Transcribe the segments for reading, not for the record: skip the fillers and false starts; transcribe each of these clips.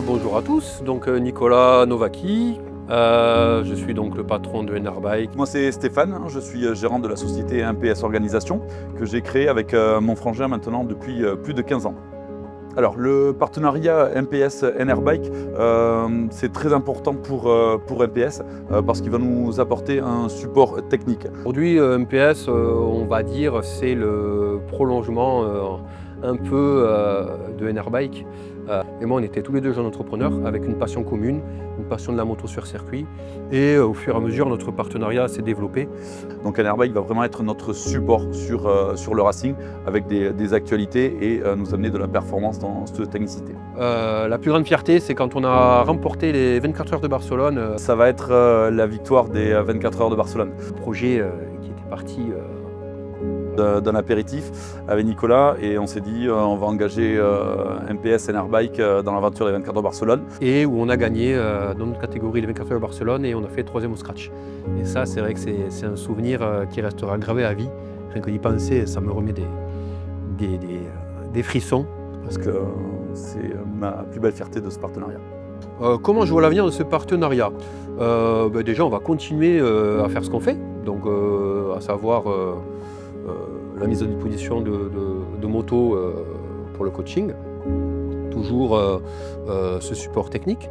Bonjour à tous, Nicolas Novaki, je suis donc le patron de Enerbike. Moi c'est Stéphane, je suis gérant de la société MPS Organisation que j'ai créée avec mon frangin maintenant depuis plus de 15 ans. Alors le partenariat MPS Enerbike, c'est très important pour MPS parce qu'il va nous apporter un support technique. Aujourd'hui MPS, on va dire, c'est le prolongement un peu de Enerbike. Et moi on était tous les deux jeunes entrepreneurs avec une passion commune, une passion de la moto sur circuit, et au fur et à mesure notre partenariat s'est développé. Donc Enerbike va vraiment être notre support sur le racing avec des actualités et nous amener de la performance dans cette technicité. La plus grande fierté, c'est quand on a remporté les 24 heures de Barcelone. Ça va être la victoire des 24 heures de Barcelone. Le projet qui était parti d'un apéritif avec Nicolas, et on s'est dit on va engager MPS Enerbike dans l'aventure des 24 heures de Barcelone. Et où on a gagné dans notre catégorie les 24 heures de Barcelone, et on a fait 3e au scratch. Et ça, c'est vrai que c'est un souvenir qui restera gravé à vie. Rien que d'y penser, ça me remet des frissons. Parce que c'est ma plus belle fierté de ce partenariat. Comment je vois l'avenir de ce partenariat? Déjà, on va continuer à faire ce qu'on fait, donc à savoir la mise à disposition de motos pour le coaching, toujours ce support technique,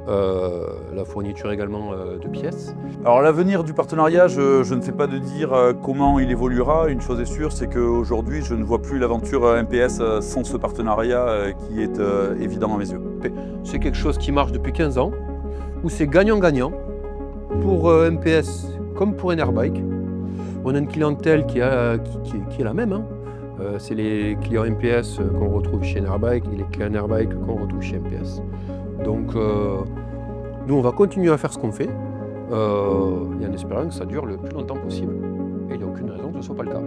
la fourniture également de pièces. Alors l'avenir du partenariat, je ne sais pas de dire comment il évoluera. Une chose est sûre, c'est qu'aujourd'hui je ne vois plus l'aventure MPS sans ce partenariat qui est évident à mes yeux. C'est quelque chose qui marche depuis 15 ans, où c'est gagnant-gagnant pour MPS comme pour Enerbike. On a une clientèle qui est la même. C'est les clients MPS qu'on retrouve chez Enerbike et les clients Enerbike qu'on retrouve chez MPS. Donc nous, on va continuer à faire ce qu'on fait et en espérant que ça dure le plus longtemps possible. Et il n'y a aucune raison que ce ne soit pas le cas.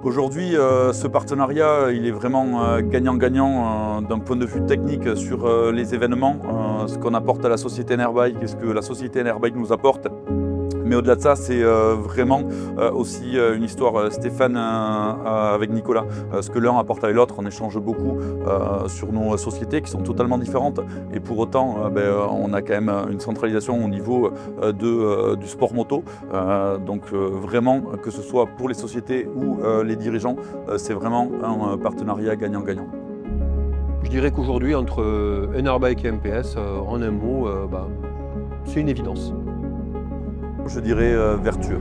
Aujourd'hui, ce partenariat, il est vraiment gagnant-gagnant d'un point de vue technique sur les événements, ce qu'on apporte à la société Enerbike et ce que la société Enerbike nous apporte. Mais au-delà de ça, c'est vraiment aussi une histoire Stéphane avec Nicolas. Ce que l'un apporte avec l'autre, on échange beaucoup sur nos sociétés qui sont totalement différentes. Et pour autant, on a quand même une centralisation au niveau du sport moto. Donc vraiment, que ce soit pour les sociétés ou les dirigeants, c'est vraiment un partenariat gagnant-gagnant. Je dirais qu'aujourd'hui, entre Enerbike et MPS, en un mot, c'est une évidence. Je dirais vertueux.